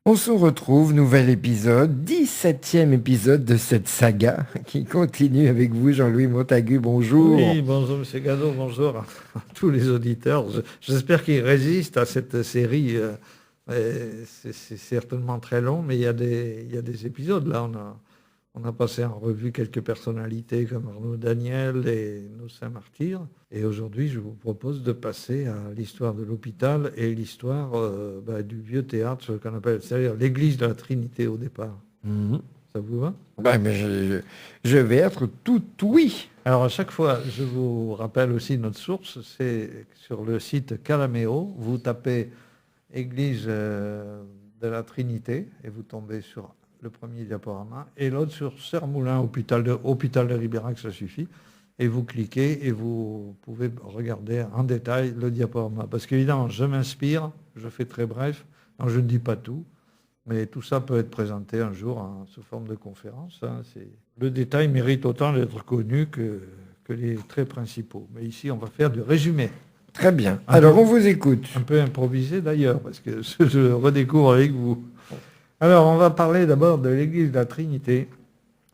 On se retrouve, nouvel épisode, 17e épisode de cette saga qui continue avec vous, Jean-Louis Montagu, bonjour. Oui, bonjour Monsieur Gado, bonjour à tous les auditeurs. J'espère qu'ils résistent à cette série. C'est certainement très long, mais il y a des épisodes. Là, on a passé en revue quelques personnalités comme Arnaud Daniel et nos saints martyrs. Et aujourd'hui, je vous propose de passer à l'histoire de l'hôpital et l'histoire du vieux théâtre, ce qu'on appelle, c'est-à-dire l'église de la Trinité au départ. Mhm. Ça vous va? Mais je vais être tout oui. Alors, à chaque fois, je vous rappelle aussi notre source, c'est sur le site Calameo. Vous tapez Église de la Trinité et vous tombez sur le premier diaporama et l'autre sur Sermoulin, hôpital de Ribérac, ça suffit. Et vous cliquez et vous pouvez regarder en détail le diaporama. Parce qu'évidemment, je m'inspire, je fais très bref, donc je ne dis pas tout. Mais tout ça peut être présenté un jour sous forme de conférence. Le détail mérite autant d'être connu que les traits principaux. Mais ici, on va faire du résumé. Très bien. Alors, on vous écoute. Un peu improvisé d'ailleurs, parce que je le redécouvre avec vous. Alors, on va parler d'abord de l'église de la Trinité,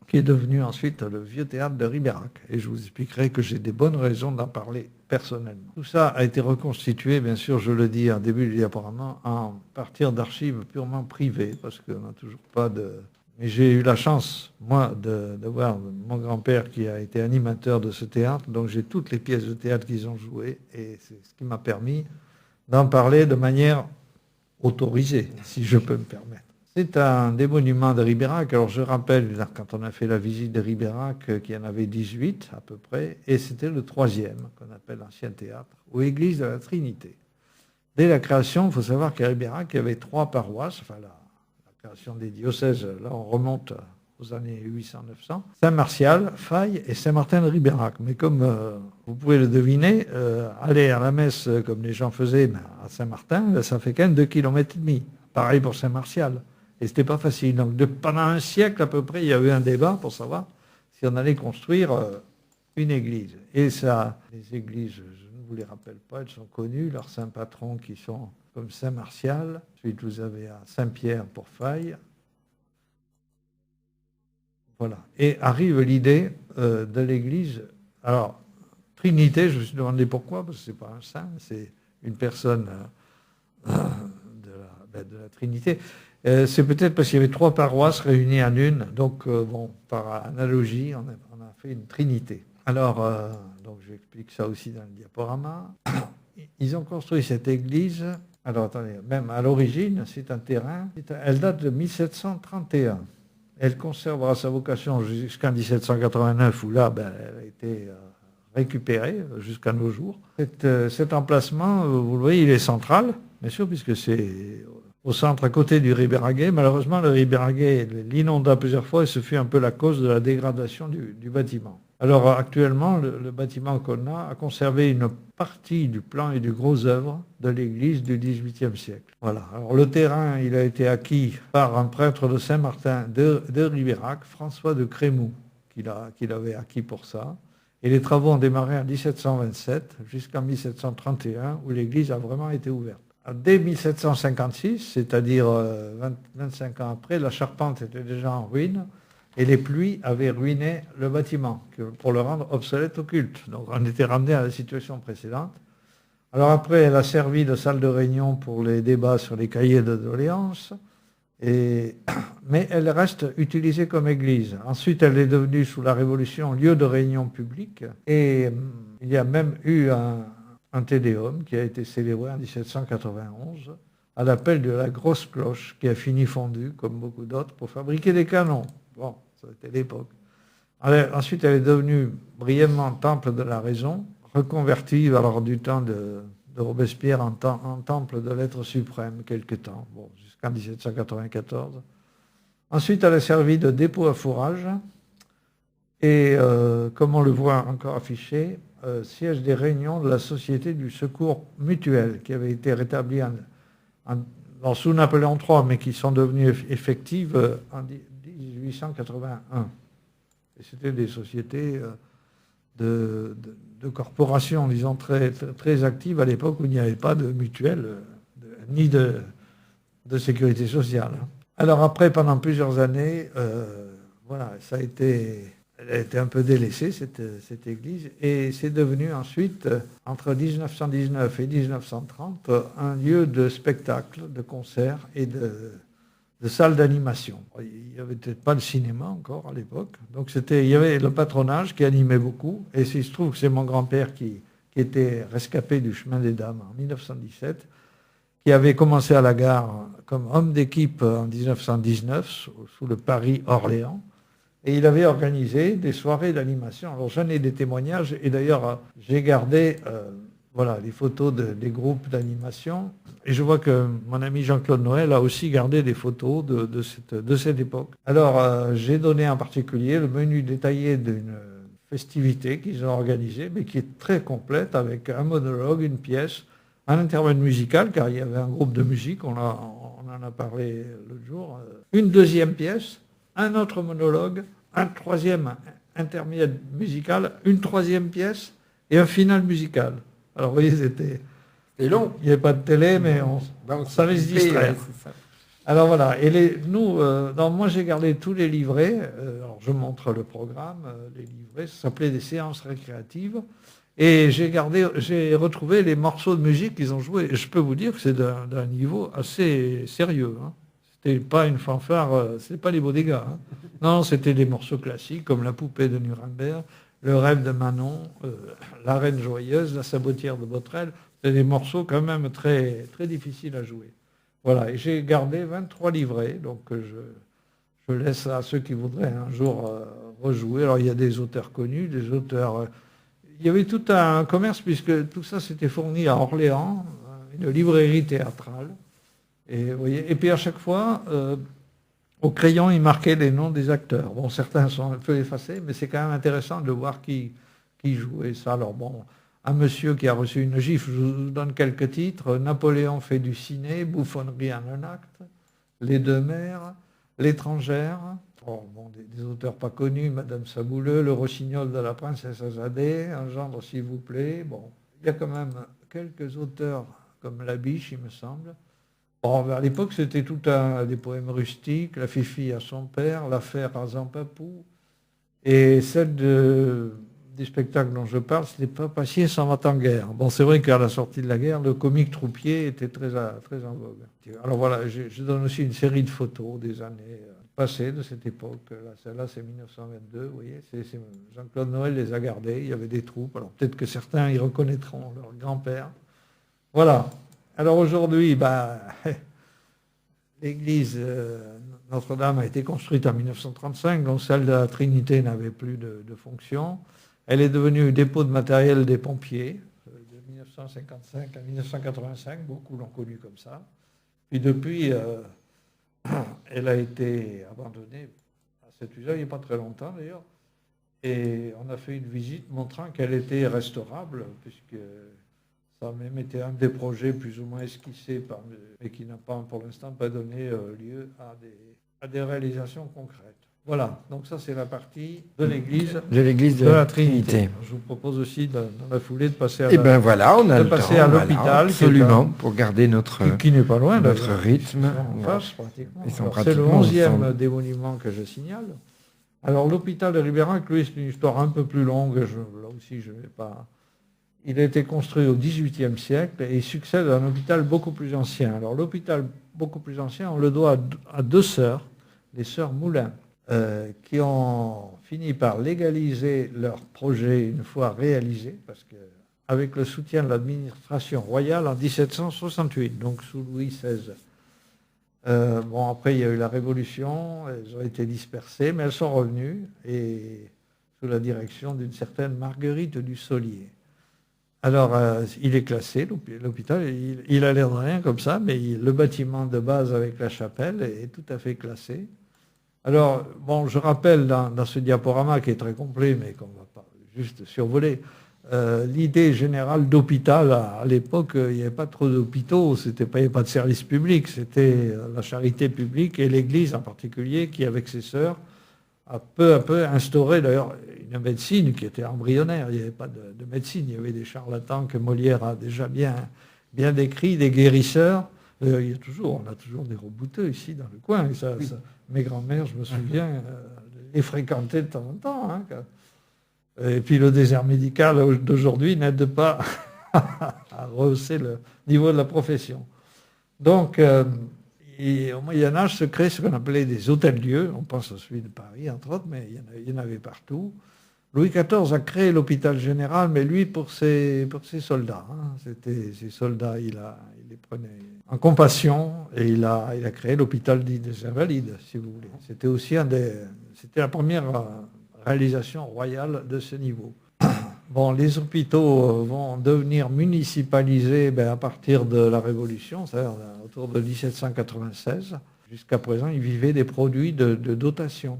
qui est devenue ensuite le vieux théâtre de Ribérac. Et je vous expliquerai que j'ai des bonnes raisons d'en parler personnellement. Tout ça a été reconstitué, bien sûr, je le dis en début du diaporama, à partir d'archives purement privées, parce qu'on n'a toujours pas de... Mais j'ai eu la chance, moi, d'avoir mon grand-père qui a été animateur de ce théâtre, donc j'ai toutes les pièces de théâtre qu'ils ont jouées, et c'est ce qui m'a permis d'en parler de manière autorisée, si je peux me permettre. C'est un des monuments de Ribérac. Alors je rappelle, quand on a fait la visite de Ribérac, qu'il y en avait 18 à peu près, et c'était le troisième, qu'on appelle l'ancien théâtre, ou église de la Trinité. Dès la création, il faut savoir qu'à Ribérac, il y avait 3 paroisses, enfin la création des diocèses, là on remonte aux années 800-900, Saint-Martial, Faye et Saint-Martin de Ribérac. Mais comme vous pouvez le deviner, aller à la messe comme les gens faisaient à Saint-Martin, ça fait quand même 2,5 km. Pareil pour Saint-Martial. Et c'était pas facile. Donc pendant un siècle à peu près, il y a eu un débat pour savoir si on allait construire une église. Et ça, les églises, je ne vous les rappelle pas, elles sont connues, leurs saints patrons qui sont comme Saint-Martial. Ensuite, vous avez à Saint-Pierre pour Faye. Voilà. Et arrive l'idée de l'église. Alors, Trinité, je me suis demandé pourquoi, parce que ce n'est pas un saint, c'est une personne de la Trinité. C'est peut-être parce qu'il y avait 3 paroisses réunies en une. Donc, par analogie, on a fait une Trinité. Alors, donc j'explique ça aussi dans le diaporama. Ils ont construit cette église. Alors, attendez, même à l'origine, c'est un terrain. Elle date de 1731. Elle conservera sa vocation jusqu'en 1789, où là, elle a été récupérée jusqu'à nos jours. Cet emplacement, vous le voyez, il est central, bien sûr, puisque c'est au centre, à côté du Ribéraguet. Malheureusement, le Ribéraguet l'inonda plusieurs fois et ce fut un peu la cause de la dégradation du bâtiment. Alors actuellement, le bâtiment qu'on a conservé une partie du plan et du gros œuvre de l'église du XVIIIe siècle. Voilà. Alors le terrain, il a été acquis par un prêtre de Saint-Martin de Ribérac, François de Crémou, qu'il avait acquis pour ça. Et les travaux ont démarré en 1727 jusqu'en 1731, où l'église a vraiment été ouverte. Dès 1756, c'est-à-dire 25 ans après, la charpente était déjà en ruine et les pluies avaient ruiné le bâtiment pour le rendre obsolète au culte. Donc on était ramené à la situation précédente. Alors après, elle a servi de salle de réunion pour les débats sur les cahiers de doléances, mais elle reste utilisée comme église. Ensuite, elle est devenue, sous la Révolution, lieu de réunion publique et il y a même eu un tédéum qui a été célébré en 1791 à l'appel de la grosse cloche qui a fini fondue, comme beaucoup d'autres, pour fabriquer des canons. Bon, ça a été l'époque. Ensuite, elle est devenue brièvement temple de la raison, reconvertie alors du temps de Robespierre en temple de l'être suprême, quelque temps, jusqu'en 1794. Ensuite, elle a servi de dépôt à fourrage et, comme on le voit encore affiché, siège des réunions de la Société du Secours Mutuel, qui avait été rétablie sous Napoléon III, mais qui sont devenues effectives en 1881. Et c'était des sociétés de corporations, disons, très, très actives à l'époque où il n'y avait pas de mutuelle, ni de de sécurité sociale. Alors après, pendant plusieurs années, voilà, elle a été un peu délaissée, cette église, et c'est devenu ensuite, entre 1919 et 1930, un lieu de spectacle, de concerts et de salles d'animation. Il n'y avait peut-être pas le cinéma encore à l'époque, donc il y avait le patronage qui animait beaucoup, et il se trouve que c'est mon grand-père qui était rescapé du chemin des dames en 1917, qui avait commencé à la gare comme homme d'équipe en 1919 sous le Paris-Orléans. Et il avait organisé des soirées d'animation. Alors j'en ai des témoignages, et d'ailleurs j'ai gardé les photos des groupes d'animation. Et je vois que mon ami Jean-Claude Noël a aussi gardé des photos de cette époque. Alors j'ai donné en particulier le menu détaillé d'une festivité qu'ils ont organisée, mais qui est très complète, avec un monologue, une pièce, un intermède musical, car il y avait un groupe de musique, on en a parlé l'autre jour, une deuxième pièce, un autre monologue, un troisième intermède musical, une troisième pièce et un final musical. Alors vous voyez, c'était long. Il n'y avait pas de télé, mais on savait se distraire. Alors voilà, et moi j'ai gardé tous les livrets, alors je montre le programme, les livrets, ça s'appelait des séances récréatives. Et j'ai retrouvé les morceaux de musique qu'ils ont joués. Et je peux vous dire que c'est d'un niveau assez sérieux. C'était pas une fanfare, c'était pas les Bodega. Non, c'était des morceaux classiques comme La Poupée de Nuremberg, Le Rêve de Manon, La Reine Joyeuse, La Sabotière de Botrel. C'est des morceaux quand même très, très difficiles à jouer. Voilà, et j'ai gardé 23 livrets, donc je laisse à ceux qui voudraient un jour rejouer. Alors il y a des auteurs connus, des auteurs... Il y avait tout un commerce, puisque tout ça s'était fourni à Orléans, une librairie théâtrale. Et, vous voyez, et puis à chaque fois, au crayon, il marquait les noms des acteurs. Bon, certains sont un peu effacés, mais c'est quand même intéressant de voir qui jouait ça. Alors bon, un monsieur qui a reçu une gifle, je vous donne quelques titres. Napoléon fait du ciné, Bouffonnerie en un acte, Les Deux Mères, L'étrangère. Bon, des auteurs pas connus, Madame Sabouleux, Le Rossignol de la Princesse Azadée, Un gendre s'il vous plaît. Bon, il y a quand même quelques auteurs comme Labiche, il me semble. Bon, à l'époque, c'était des poèmes rustiques, La Fifi à son père, L'affaire à Zampapou. Et celle des spectacles dont je parle, c'était Pas Passier s'en va en guerre. Bon, c'est vrai qu'à la sortie de la guerre, le comique troupier était très en vogue. Alors voilà, je donne aussi une série de photos des années passées de cette époque. Celle-là, c'est 1922, vous voyez. Jean-Claude Noël les a gardés, il y avait des troupes. Alors peut-être que certains y reconnaîtront leur grand-père. Voilà. Alors aujourd'hui, l'église Notre-Dame a été construite en 1935, donc celle de la Trinité n'avait plus de fonction. Elle est devenue dépôt de matériel des pompiers de 1955 à 1985, beaucoup l'ont connue comme ça. Puis depuis, elle a été abandonnée à cet usage, il n'y a pas très longtemps d'ailleurs, et on a fait une visite montrant qu'elle était restaurable, puisque ça même été un des projets plus ou moins esquissés, mais qui n'a pas pour l'instant pas donné lieu à des réalisations concrètes. Voilà, donc ça c'est la partie de l'église de la Trinité. Je vous propose aussi dans la foulée de passer à on a le temps, à l'hôpital, absolument, pour garder qui n'est pas loin, notre rythme. C'est le 11e des monuments que je signale. Alors l'hôpital de Ribérac, lui, c'est une histoire un peu plus longue. Là aussi, je ne vais pas... Il a été construit au XVIIIe siècle et il succède à un hôpital beaucoup plus ancien. Alors l'hôpital beaucoup plus ancien, on le doit à deux sœurs, les sœurs Moulin, qui ont fini par légaliser leur projet une fois réalisé, parce qu'avec le soutien de l'administration royale en 1768, donc sous Louis XVI. Après, il y a eu la Révolution, elles ont été dispersées, mais elles sont revenues, et sous la direction d'une certaine Marguerite du Solier. Alors, il est classé, l'hôpital, il a l'air de rien comme ça, mais le bâtiment de base avec la chapelle est tout à fait classé. Alors, je rappelle dans ce diaporama qui est très complet, mais qu'on ne va pas juste survoler, l'idée générale d'hôpital, à l'époque, il n'y avait pas trop d'hôpitaux, il n'y avait pas de service public, c'était la charité publique et l'Église en particulier qui, avec ses sœurs, a peu à peu instauré d'ailleurs une médecine qui était embryonnaire. Il n'y avait pas de médecine, il y avait des charlatans que Molière a déjà bien décrits, des guérisseurs. On a toujours des rebouteux ici dans le coin. Et ça, mes grands-mères, je me souviens, les fréquentaient de temps en temps. Hein. Et puis le désert médical d'aujourd'hui n'aide pas à rehausser le niveau de la profession. Donc, au Moyen-Âge se créent ce qu'on appelait des hôtels-lieux. On pense à celui de Paris, entre autres, mais il y en avait partout. Louis XIV a créé l'hôpital général, mais lui, pour ses soldats. Hein. C'était ses soldats, il les prenait en compassion, et il a créé l'hôpital dit des Invalides, si vous voulez. C'était aussi c'était la première réalisation royale de ce niveau. Bon, les hôpitaux vont devenir municipalisés à partir de la Révolution, c'est-à-dire autour de 1796. Jusqu'à présent, ils vivaient des produits de dotation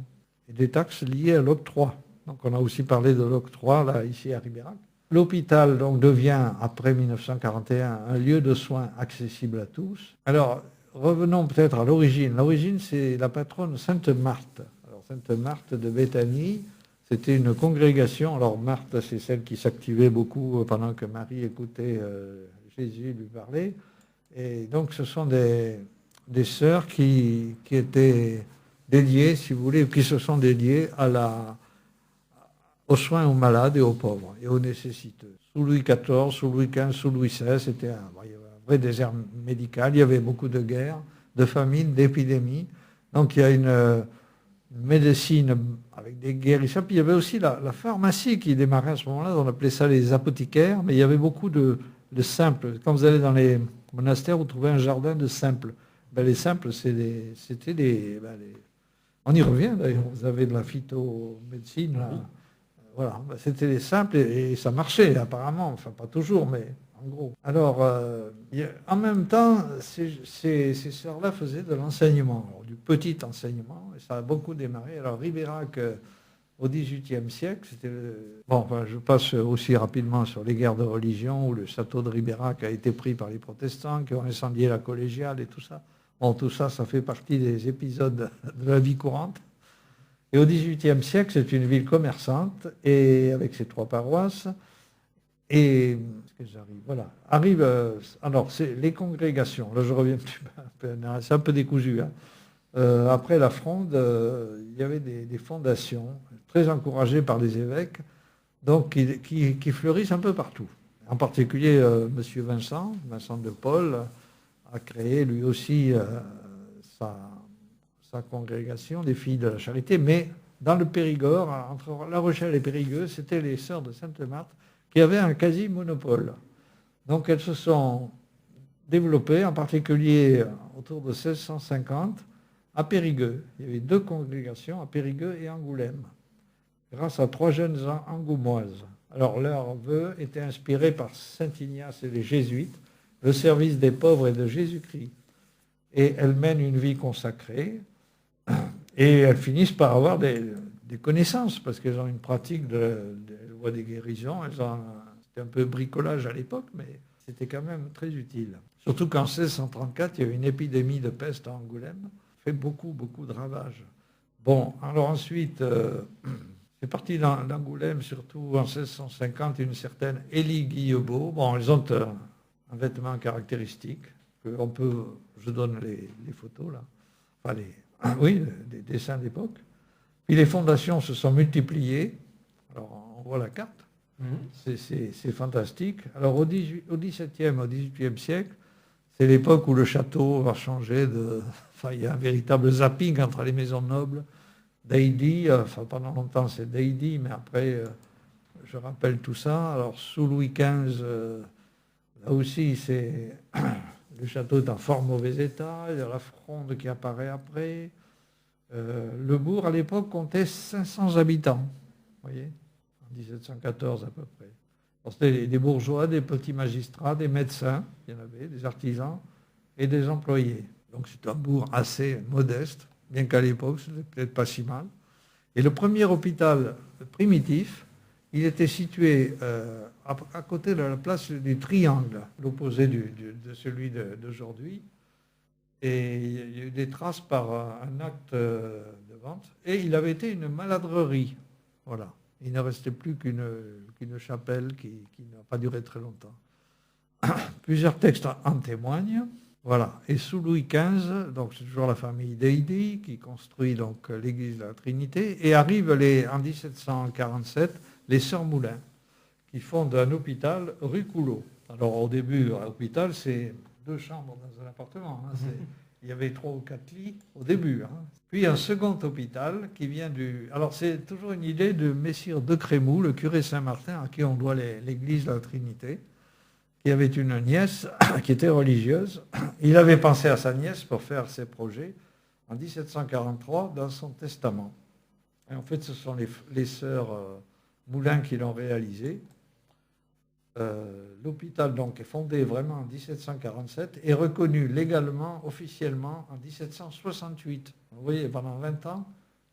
et des taxes liées à l'octroi. Donc on a aussi parlé de l'octroi, là, ici à Ribérac. L'hôpital donc, devient, après 1941, un lieu de soins accessible à tous. Alors, revenons peut-être à l'origine. L'origine, c'est la patronne Sainte Marthe. Alors, Sainte Marthe de Béthanie, c'était une congrégation. Alors, Marthe, c'est celle qui s'activait beaucoup pendant que Marie écoutait Jésus lui parler. Et donc, ce sont des sœurs qui étaient dédiées, si vous voulez, qui se sont dédiées aux soins aux malades et aux pauvres et aux nécessiteux. Sous Louis XIV, sous Louis XV, sous Louis XVI, c'était un vrai désert médical. Il y avait beaucoup de guerres, de famines, d'épidémies. Donc il y a une médecine avec des guérisseurs. Puis il y avait aussi la pharmacie qui démarrait à ce moment-là. On appelait ça les apothicaires, mais il y avait beaucoup de simples. Quand vous allez dans les monastères, vous trouvez un jardin de simples. Les simples, c'était des... On y revient d'ailleurs. Vous avez de la phytomédecine, là. Voilà, c'était les simples et ça marchait apparemment, enfin pas toujours, mais en gros. Alors, en même temps, ces sœurs-là faisaient de l'enseignement, du petit enseignement, et ça a beaucoup démarré. Alors Ribérac, au XVIIIe siècle, je passe aussi rapidement sur les guerres de religion, où le château de Ribérac a été pris par les protestants, qui ont incendié la collégiale et tout ça. Bon, tout ça, ça fait partie des épisodes de la vie courante. Et au XVIIIe siècle, c'est une ville commerçante, et avec ses 3 paroisses. Et alors, c'est les congrégations. Là, je reviens c'est un peu décousu. Hein. Après la Fronde, il y avait des fondations très encouragées par les évêques, donc qui fleurissent un peu partout. En particulier, M. Vincent de Paul, a créé lui aussi sa congrégation des filles de la charité, mais dans le Périgord, entre La Rochelle et Périgueux, c'était les sœurs de Sainte-Marthe qui avaient un quasi-monopole. Donc elles se sont développées, en particulier autour de 1650, à Périgueux. Il y avait 2 congrégations, à Périgueux et Angoulême, grâce à 3 jeunes angoumoises. Alors leur vœu était inspiré par Saint Ignace et les Jésuites, le service des pauvres et de Jésus-Christ. Et elles mènent une vie consacrée, et elles finissent par avoir des connaissances, parce qu'elles ont une pratique elles voient des guérisons, c'était un peu bricolage à l'époque, mais c'était quand même très utile. Surtout qu'en 1634, il y a eu une épidémie de peste à Angoulême, fait beaucoup, beaucoup de ravages. Bon, alors ensuite, c'est parti d'Angoulême, surtout en 1650, une certaine Élie Guillebeau. Bon, elles ont un vêtement caractéristique, je donne les photos là, enfin des dessins d'époque. Puis les fondations se sont multipliées. Alors on voit la carte. C'est fantastique. Alors au XVIIe, au XVIIIe siècle, c'est l'époque où le château va changer il y a un véritable zapping entre les maisons nobles. D'Ailly, pendant longtemps c'est d'Ailly, mais après, je rappelle tout ça. Alors sous Louis XV, là aussi, le château est en fort mauvais état. Il y a la Fronde qui apparaît après. Le bourg, à l'époque, comptait 500 habitants, vous voyez, en 1714 à peu près. C'était des bourgeois, des petits magistrats, des médecins, il y en avait, des artisans et des employés. Donc c'est un bourg assez modeste, bien qu'à l'époque, ce n'était peut-être pas si mal. Et le premier hôpital primitif, il était situé à côté de la place du Triangle, l'opposé de celui d'aujourd'hui. Et il y a eu des traces par un acte de vente. Et il avait été une maladrerie. Voilà. Il ne restait plus qu'une chapelle qui n'a pas duré très longtemps. Plusieurs textes en témoignent. Voilà. Et sous Louis XV, donc c'est toujours la famille d'Heidy qui construit donc l'église de la Trinité, et arrivent en 1747 les Sœurs Moulins qui fondent un hôpital rue Coulot. Alors au début, l'hôpital, c'est 2 chambres dans un appartement. Il y avait 3 ou 4 lits au début. Puis un second hôpital qui vient du... Alors c'est toujours une idée de Messire de Crémou, le curé Saint-Martin, à qui on doit l'église de la Trinité, qui avait une nièce qui était religieuse. Il avait pensé à sa nièce pour faire ses projets en 1743 dans son testament. Et en fait, ce sont les sœurs Moulin qui l'ont réalisé. L'hôpital donc est fondé vraiment en 1747 et reconnu légalement, officiellement en 1768. Vous voyez, pendant 20 ans,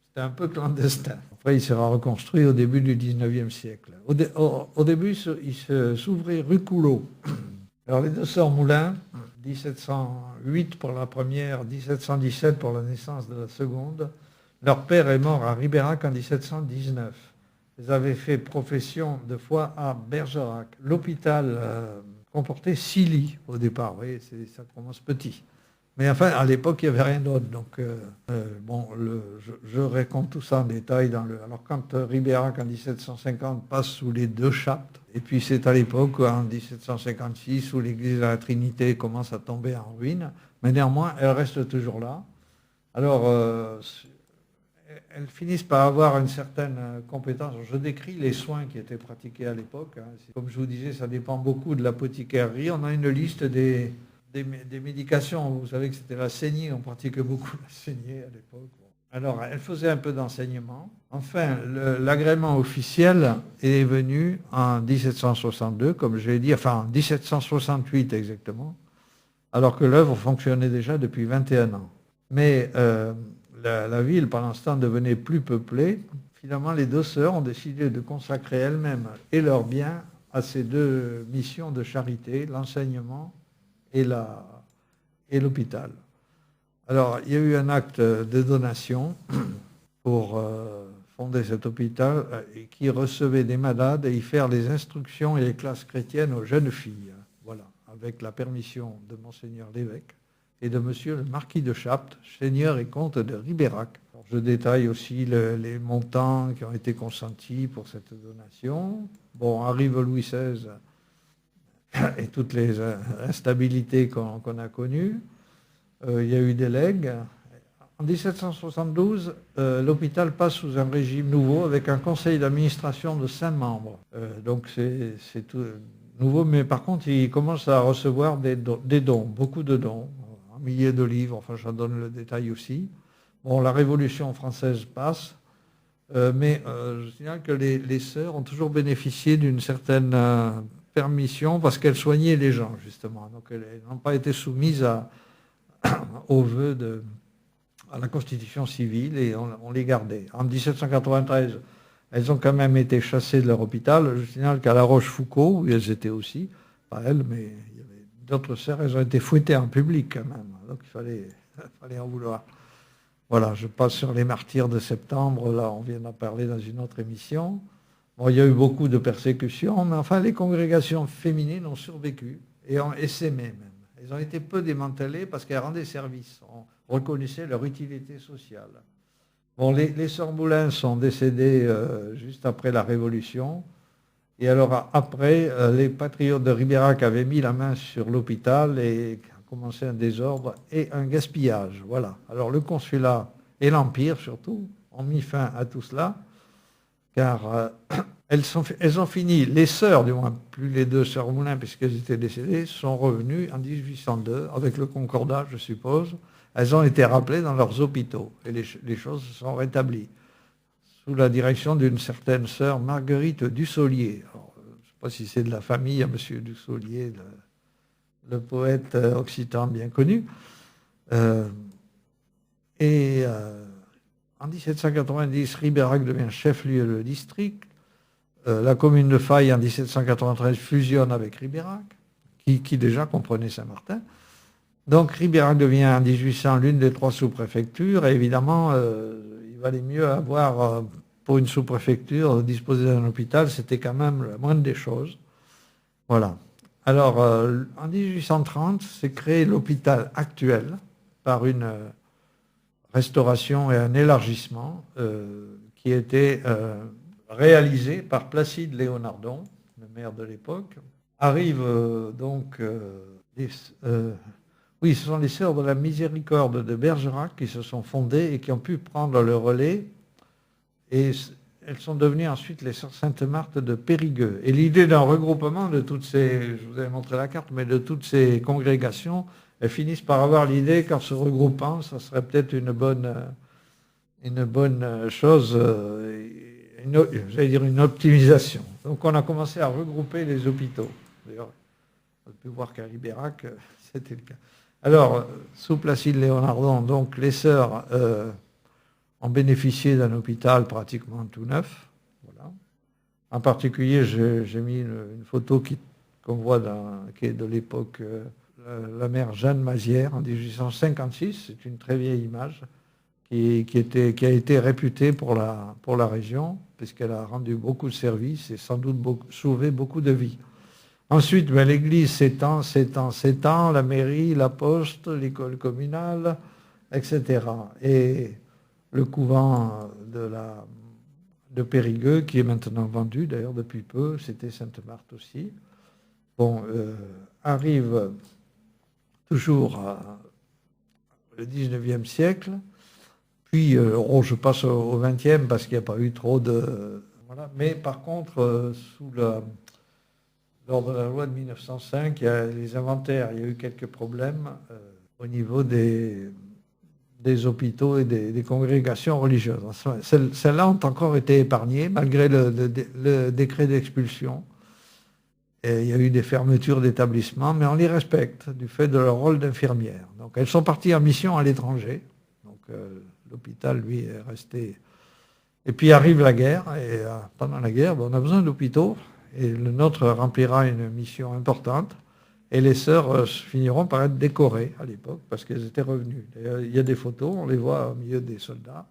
c'était un peu clandestin. Après, il sera reconstruit au début du 19e siècle. Au début, il s'ouvrait rue Coulot. Alors les 2 sœurs Moulin, 1708 pour la première, 1717 pour la naissance de la seconde. Leur père est mort à Ribérac en 1719. Ils avaient fait profession de foi à Bergerac. L'hôpital comportait 6 lits au départ. Vous voyez, ça commence petit. Mais enfin, à l'époque, il n'y avait rien d'autre. Donc, je raconte tout ça en détail. Alors, quand Ribérac, en 1750, passe sous les 2 chapes, et puis c'est à l'époque, en 1756, où l'église de la Trinité commence à tomber en ruine, mais néanmoins, elle reste toujours là. Alors, elles finissent par avoir une certaine compétence. Je décris les soins qui étaient pratiqués à l'époque. Comme je vous disais, ça dépend beaucoup de l'apothicarie. On a une liste des médications. Vous savez que c'était la saignée, on pratiquait beaucoup la saignée à l'époque. Alors, elle faisait un peu d'enseignement. Enfin, l'agrément officiel est venu en 1762, comme je l'ai dit, enfin en 1768 exactement, alors que l'œuvre fonctionnait déjà depuis 21 ans. Mais la ville, pendant ce temps, devenait plus peuplée. Finalement, les 2 sœurs ont décidé de consacrer elles-mêmes et leurs biens à ces 2 missions de charité, l'enseignement et l'hôpital. Alors, il y a eu un acte de donation pour fonder cet hôpital qui recevait des malades et y faire les instructions et les classes chrétiennes aux jeunes filles. Voilà, avec la permission de Monseigneur l'évêque et de Monsieur le marquis de Chapte, seigneur et comte de Ribérac. Alors, je détaille aussi les montants qui ont été consentis pour cette donation. Bon, arrive Louis XVI et toutes les instabilités qu'on a connues. Il y a eu des legs. En 1772, l'hôpital passe sous un régime nouveau avec un conseil d'administration de 5 membres. Donc c'est tout nouveau, mais par contre, il commence à recevoir des dons, beaucoup de dons, un millier de livres, enfin j'en donne le détail aussi. Bon, la Révolution française passe, mais je signale que les sœurs ont toujours bénéficié d'une certaine permission parce qu'elles soignaient les gens, justement. Donc elles n'ont pas été soumises aux vœux à la Constitution civile et on les gardait. En 1793, elles ont quand même été chassées de leur hôpital. Je signale qu'à La Rochefoucauld, où elles étaient aussi, pas elles, mais il y avait d'autres sœurs, elles ont été fouettées en public quand même. Donc il fallait en vouloir. Voilà, je passe sur les martyrs de septembre. Là, on vient d'en parler dans une autre émission. Bon, il y a eu beaucoup de persécutions, mais enfin, les congrégations féminines ont survécu et ont essaimé même. Elles ont été peu démantelées parce qu'elles rendaient service. On reconnaissait leur utilité sociale. Bon, les sœurs Moulin sont décédées juste après la Révolution. Et alors après, les patriotes de Ribérac avaient mis la main sur l'hôpital et a commencé un désordre et un gaspillage. Voilà. Alors le consulat et l'Empire surtout ont mis fin à tout cela, car elles ont fini, les sœurs, du moins plus les 2 sœurs Moulin, puisqu'elles étaient décédées, sont revenues en 1802, avec le Concordat, je suppose. Elles ont été rappelées dans leurs hôpitaux, et les choses se sont rétablies, sous la direction d'une certaine sœur Marguerite Dussolier. Alors, je ne sais pas si c'est de la famille à M. Dussolier, le poète occitan bien connu. En 1790, Ribérac devient chef-lieu de district. La commune de Faye, en 1793, fusionne avec Ribérac, qui déjà comprenait Saint-Martin. Donc Ribérac devient en 1800 l'une des 3 sous-préfectures. Et évidemment, il valait mieux avoir, pour une sous-préfecture, disposer d'un hôpital. C'était quand même la moindre des choses. Voilà. Alors, en 1830, s'est créé l'hôpital actuel par une restauration et un élargissement qui était réalisé par Placide Léonardon, le maire de l'époque. Arrivent oui, ce sont les Sœurs de la Miséricorde de Bergerac qui se sont fondées et qui ont pu prendre le relais. Et elles sont devenues ensuite les Sœurs Sainte-Marthe de Périgueux. Et l'idée d'un regroupement de toutes ces, je vous avais montré la carte, mais de toutes ces congrégations, elles finissent par avoir l'idée qu'en se regroupant, ça serait peut-être une bonne chose, j'allais dire une optimisation. Donc on a commencé à regrouper les hôpitaux. D'ailleurs, on peut voir qu'à Ribérac, c'était le cas. Alors, sous Placide Léonardon, donc les sœurs ont bénéficié d'un hôpital pratiquement tout neuf. Voilà. En particulier, j'ai mis une photo qu'on voit qui est de l'époque, la mère Jeanne Mazière en 1856. C'est une très vieille image qui a été réputée pour la région, puisqu'elle a rendu beaucoup de services et sans doute sauvé beaucoup de vies. Ensuite, l'église s'étend, la mairie, la poste, l'école communale, etc. Et le couvent de Périgueux, qui est maintenant vendu, d'ailleurs depuis peu, c'était Sainte-Marthe aussi. Bon, arrive toujours le 19e siècle, puis je passe au 20e parce qu'il n'y a pas eu trop de... Voilà. Mais par contre, lors de la loi de 1905, il y a les inventaires, il y a eu quelques problèmes au niveau des hôpitaux et des congrégations religieuses. Celles-là ont encore été épargnées malgré le décret d'expulsion. Et il y a eu des fermetures d'établissements, mais on les respecte du fait de leur rôle d'infirmière. Donc elles sont parties en mission à l'étranger. Donc l'hôpital, lui, est resté... Et puis arrive la guerre, et pendant la guerre, on a besoin d'hôpitaux. Et le nôtre remplira une mission importante. Et les sœurs finiront par être décorées à l'époque parce qu'elles étaient revenues. Il y a des photos, on les voit au milieu des soldats.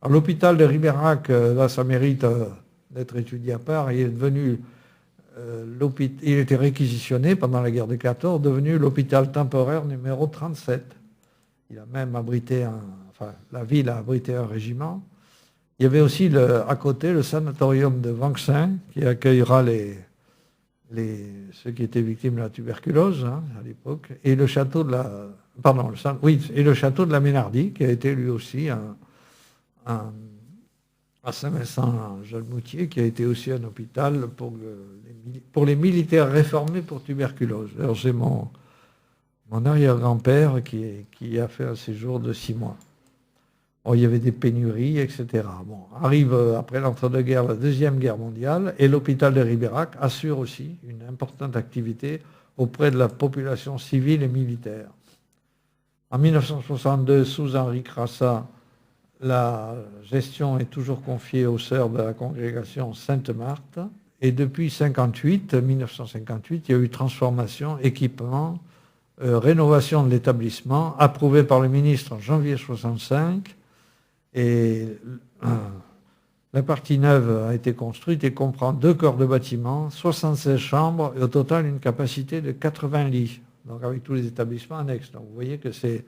Alors l'hôpital de Ribérac, là, ça mérite d'être étudié à part. Il est devenu il était réquisitionné pendant la guerre de 14, devenu l'hôpital temporaire numéro 37. Il a même abrité la ville a abrité un régiment. Il y avait aussi à côté le sanatorium de Vanxin qui accueillera ceux qui étaient victimes de la tuberculose à l'époque, et le château de le château de la Ménardie qui a été lui aussi à Saint-Vincent-Jalmoutier, qui a été aussi un hôpital pour les militaires réformés pour tuberculose. Alors c'est mon arrière-grand-père qui a fait un séjour de 6 mois. Bon, il y avait des pénuries, etc. Bon, arrive après l'entre-deux-guerres, la Deuxième Guerre mondiale, et l'hôpital de Ribérac assure aussi une importante activité auprès de la population civile et militaire. En 1962, sous Henri Crassa, la gestion est toujours confiée aux sœurs de la congrégation Sainte-Marthe, et depuis 1958, il y a eu transformation, équipement, rénovation de l'établissement, approuvé par le ministre en janvier 1965. Et la partie neuve a été construite et comprend 2 corps de bâtiment, 76 chambres et au total une capacité de 80 lits, donc avec tous les établissements annexes. Donc vous voyez que c'est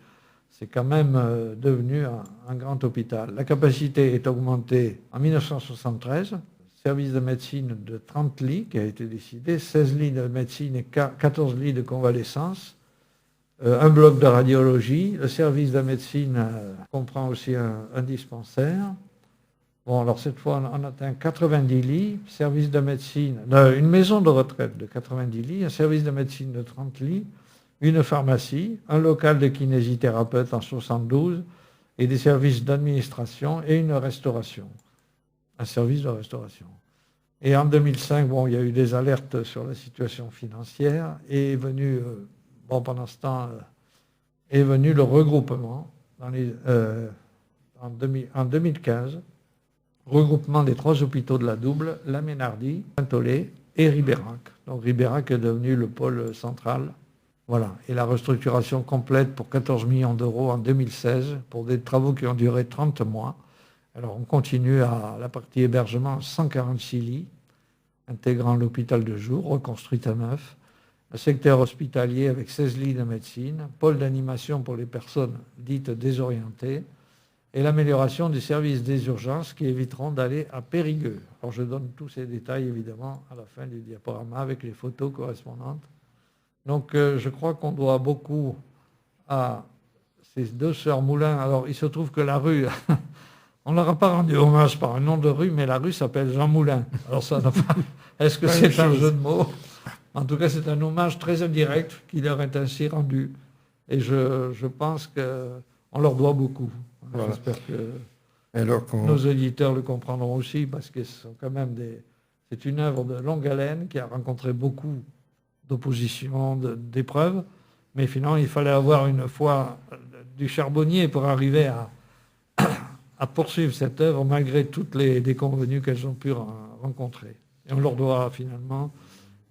quand même devenu un grand hôpital. La capacité est augmentée en 1973, service de médecine de 30 lits qui a été décidé, 16 lits de médecine et 14 lits de convalescence. Un bloc de radiologie, le service de médecine comprend aussi un dispensaire. Bon, alors cette fois, on atteint 90 lits, service de médecine, une maison de retraite de 90 lits, un service de médecine de 30 lits, une pharmacie, un local de kinésithérapeute en 72 et des services d'administration et une restauration, un service de restauration. Et en 2005, il y a eu des alertes sur la situation financière et est venu... pendant ce temps, est venu le regroupement en 2015, regroupement des 3 hôpitaux de la Double, la Ménardie, Saint-Olé et Ribérac. Donc Ribérac est devenu le pôle central. Voilà. Et la restructuration complète pour 14 millions d'euros en 2016 pour des travaux qui ont duré 30 mois. Alors on continue à la partie hébergement, 146 lits, intégrant l'hôpital de jour, reconstruit à neuf. le secteur hospitalier avec 16 lits de médecine, pôle d'animation pour les personnes dites désorientées, et l'amélioration du service des urgences qui éviteront d'aller à Périgueux. Alors je donne tous ces détails évidemment à la fin du diaporama avec les photos correspondantes. Donc je crois qu'on doit beaucoup à ces deux sœurs Moulin. Alors il se trouve que la rue, on ne leur a pas rendu hommage par un nom de rue, mais la rue s'appelle Jean Moulin. Alors ça n'a pas... Est-ce que c'est un jeu de mots? En tout cas, c'est un hommage très indirect qui leur est ainsi rendu. Et je pense qu'on leur doit beaucoup. Voilà. J'espère que nos auditeurs le comprendront aussi, parce que c'est une œuvre de longue haleine qui a rencontré beaucoup d'opposition, d'épreuves. Mais finalement, il fallait avoir une foi du charbonnier pour arriver à poursuivre cette œuvre malgré toutes les déconvenues qu'elles ont pu rencontrer. Et on leur doit finalement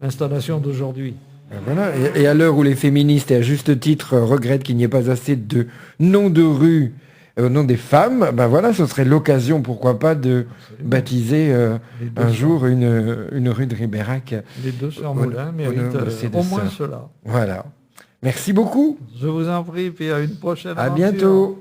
l'installation d'aujourd'hui. Voilà. Et à l'heure où les féministes, et à juste titre, regrettent qu'il n'y ait pas assez de noms de rues au nom des femmes, ben voilà, ce serait l'occasion, pourquoi pas, de baptiser un jour une rue de Ribérac. Les deux sœurs Moulin méritent au moins cela. Voilà. Merci beaucoup. Je vous en prie, puis à une prochaine aventure. À bientôt.